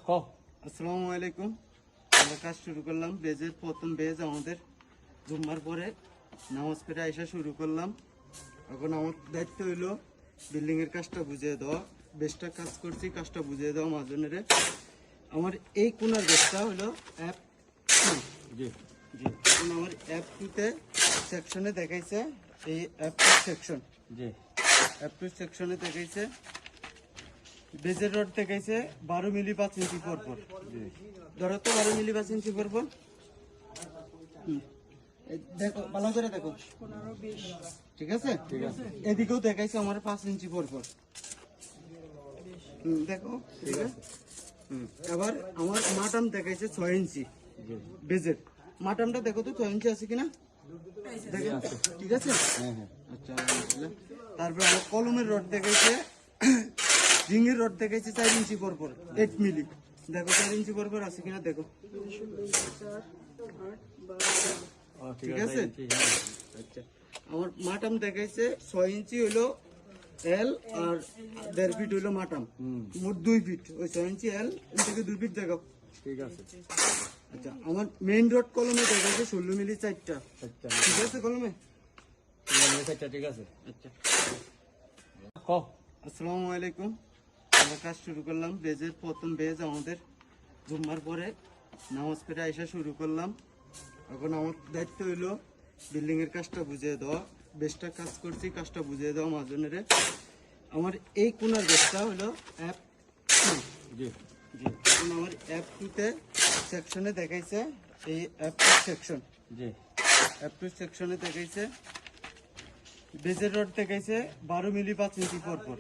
আসসালামু আলাইকুম। আমরা কাজ শুরু করলাম। বেজের প্রথম বেজ আমাদের জুম্মার পরে নামাজ পড়ে আইসা শুরু করলাম। এখন আমার দায়িত্ব হইলো বিল্ডিং এর কাজটা বুঝিয়ে দেওয়া। বেজটা কাজ করছি, কাজটা বুঝিয়ে দেওয়া মাঝজনের। আমার এই কোনার বেজটা হলো অ্যাপ জি জি এখন আমার অ্যাপ টুতে সেকশনে দেখাইছে, এই অ্যাপ টু সেকশন জি অ্যাপ টু সেকশনে দেখাইছে বেজের রড দেখাইছে 12 মিলি 5 ইঞ্চি পর পর। ধরো তো 12 মিলি 5 ইঞ্চি পর পর। দেখো ভালো করে দেখো, ঠিক আছে ঠিক আছে। এদিকেও দেখাইছে আমার 5 ইঞ্চি পর পর। দেখো ঠিক আছে। এবার আমার মাটাম দেখাইছে 6 ইঞ্চি বেজের। মাটামটা দেখো তো 6 ইঞ্চি আছে কিনা, দেখো ঠিক আছে। আচ্ছা আলহামদুলিল্লাহ। তারপর আমার কলমের রড দেখাইছে, রিংয়ের রড দেখাইছে 4 ইঞ্চি পর পর 8 মিলি। দেখো 4 ইঞ্চি পর পর আছে কিনা দেখো, ঠিক আছে। আচ্ছা আমার মাটাম দেখাইছে 6 ইঞ্চি হইলো এল আর 1.5 ফিট হইলো মাটাম, মোট 2 ফিট। ওই 6 ইঞ্চি এল থেকে 2 ফিট দেখো, ঠিক আছে। আচ্ছা আমার মেইন রড কলমে দেখাইছে 16 মিলি 4টা, ঠিক আছে। কলমে 4টা, ঠিক আছে। আচ্ছা আসসালামু আলাইকুম। আমরা কাজ শুরু করলাম। বেজের প্রথম বেজ আমাদের জুম্মার পরে নামাজ পড়ে আইসা শুরু করলাম। এখন আমার দায়িত্ব হইলো বিল্ডিং এর কাজটা বুঝিয়ে দেওয়া। বেজটা কাজ করছি, কাজটা বুঝিয়ে দেওয়া মাঝজনের। আমার এই কোনার বেজটা হলো অ্যাপ জি জি এখন আমার অ্যাপ টুতে সেকশনে দেখাইছে, এই অ্যাপ টু সেকশন জি অ্যাপ টু সেকশনে দেখাইছে বেজের রড দেখাইছে 12 মিলি 5 ইঞ্চি পর পর।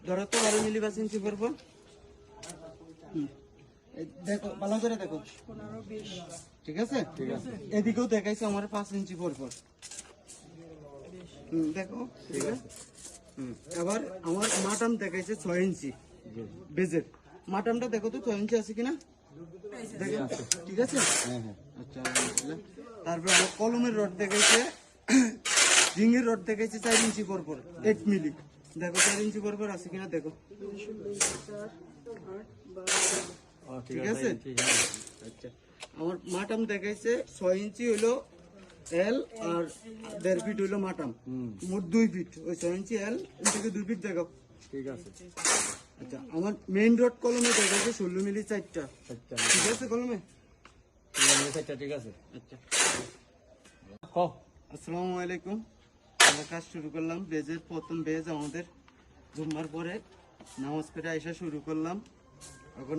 ধরো তো 12 মিলি 5 ইঞ্চি পর পর। দেখো ভালো করে দেখো, ঠিক আছে ঠিক আছে। এদিকেও দেখাইছে আমার 5 ইঞ্চি পর পর। দেখো ঠিক আছে। এবার আমার মাটাম দেখাইছে 6 ইঞ্চি বেজের। মাটামটা দেখো তো 6 ইঞ্চি আছে কিনা, দেখো ঠিক আছে। আচ্ছা আলহামদুলিল্লাহ। তারপর আমার কলমের রড দেখাইছে, রিংয়ের রড দেখাইছে 4 ইঞ্চি পর পর 8 মিলি। দেখো 4 ইঞ্চি পর পর আছে কিনা দেখো, ঠিক আছে। আচ্ছা আমার মাটাম দেখাইছে 6 ইঞ্চি হইলো এল আর 1.5 ফিট হইলো মাটাম, মোট 2 ফিট। ওই 6 ইঞ্চি এল থেকে 2 ফিট দেখো, ঠিক আছে। আচ্ছা আমার মেইন রড কলমে দেখাইছে 16 মিলি 4টা, ঠিক আছে। কলমে 4টা, ঠিক আছে। আচ্ছা আসসালামু আলাইকুম। আমরা কাজ শুরু করলাম। বেজের প্রথম বেজ আমাদের জুম্মার পরে নামাজ পড়ে আইসা শুরু করলাম। এখন